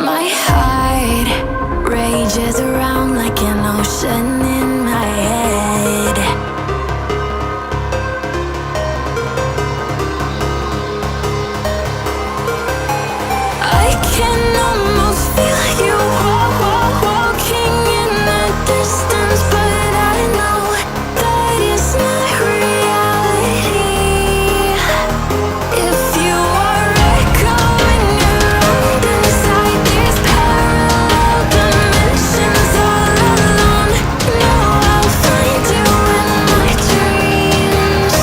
My heart rages around like an ocean in my head. I can almost feel you walking in the distance, but I know that it's not reality. If you are echoing around inside these parallel dimensions all alone, know I'll find you in my dreams.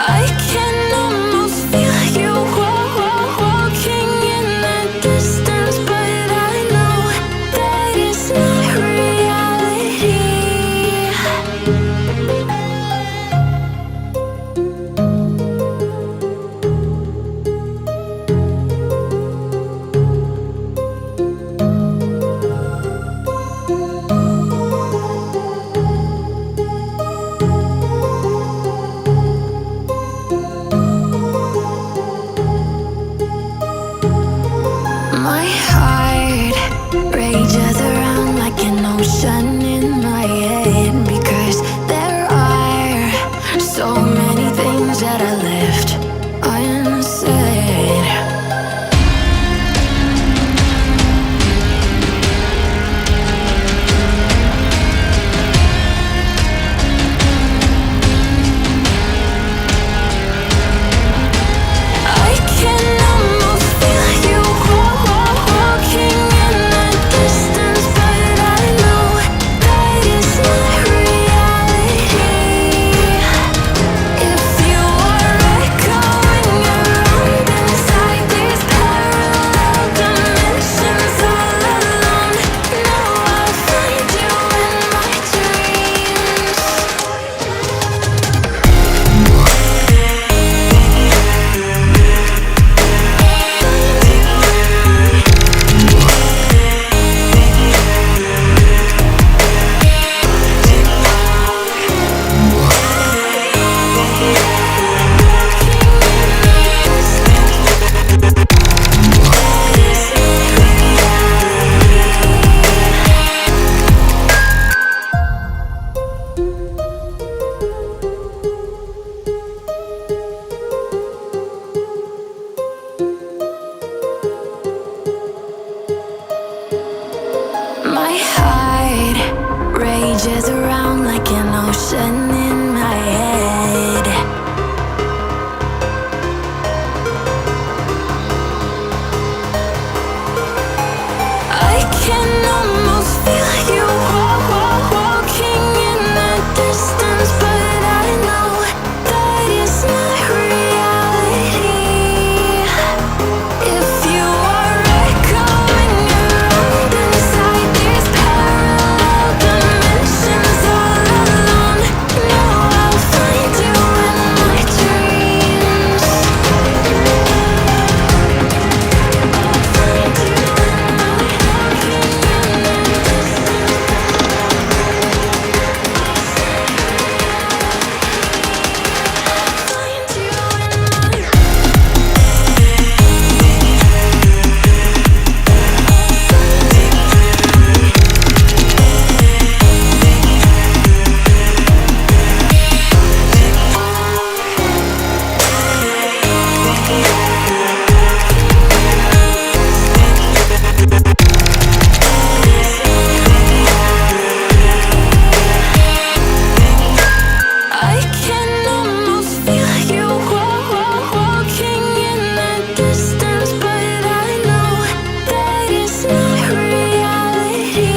I can almost feel you walking in the distance, but I know that it's not reality. My heart rages around like an ocean in my head, because there are so many things that I left unsaid. I can almost feel you walking in the distance, but I know that it's not reality. If you are echoing around inside these parallel dimensions all alone, know I'll find you in my dreams. My heart rages around like an ocean in my head. I can almost feel you walking in the distance, but I know that it's not reality. If you are echoing around inside these parallel dimensions all alone, know I'll find you in my dreams. reality.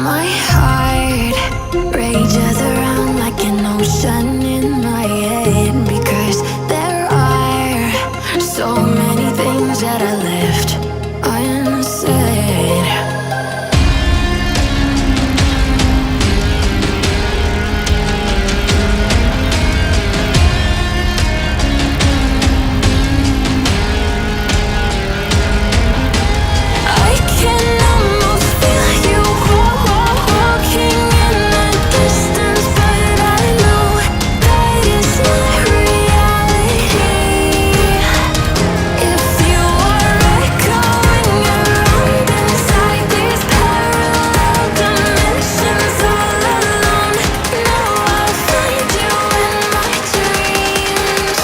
My heart rages around like an ocean in my head, because there are so many things that I left unsaid. I can almost feel you walking in the distance, but I know that it's not reality. If you are echoing around inside these parallel dimensions all alone, now I'll find you in my dreams.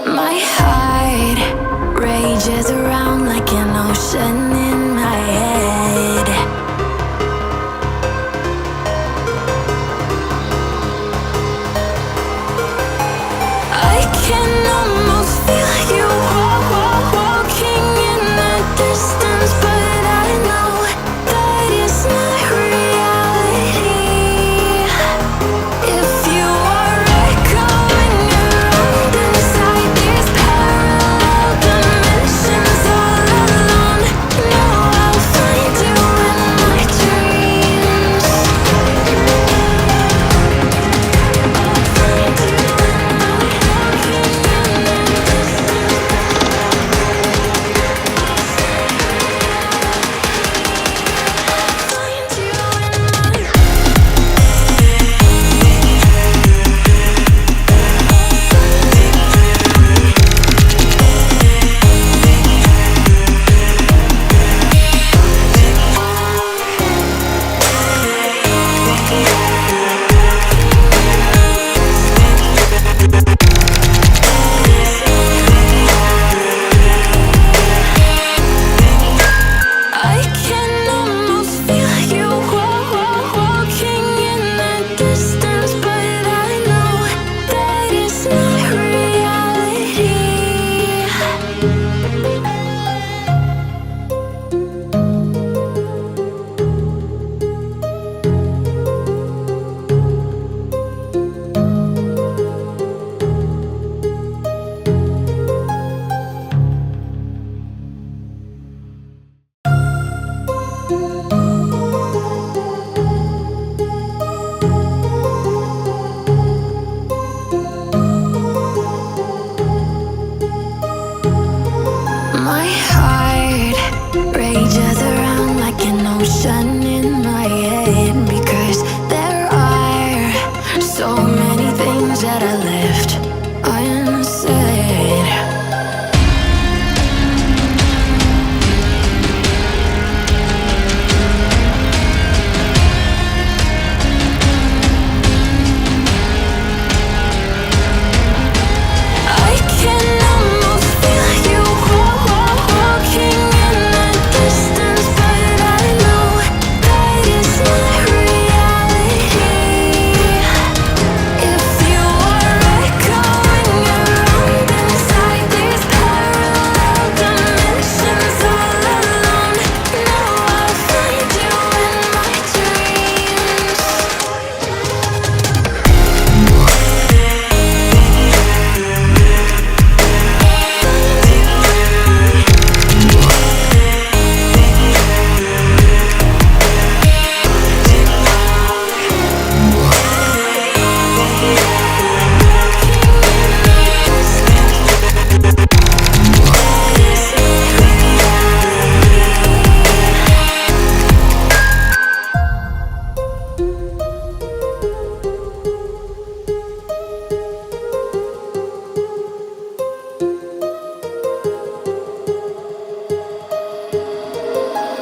My heart rages around like an ocean in my head. I can almost feel you walking in the distance, but I know that it's not reality. If you are echoing around inside these parallel dimensions all alone, now I'll find you in my dreams. I'll find you in my walking in the I can almost feel you walking in the distance, but I know that it's not reality. My heart rages around like an ocean in my head, because there are so many things that I left unsaid. I can almost feel you walking in the distance, but I know that it's not reality. If you are echoing around inside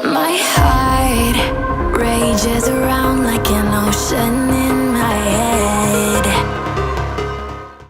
My heart rages around like an ocean in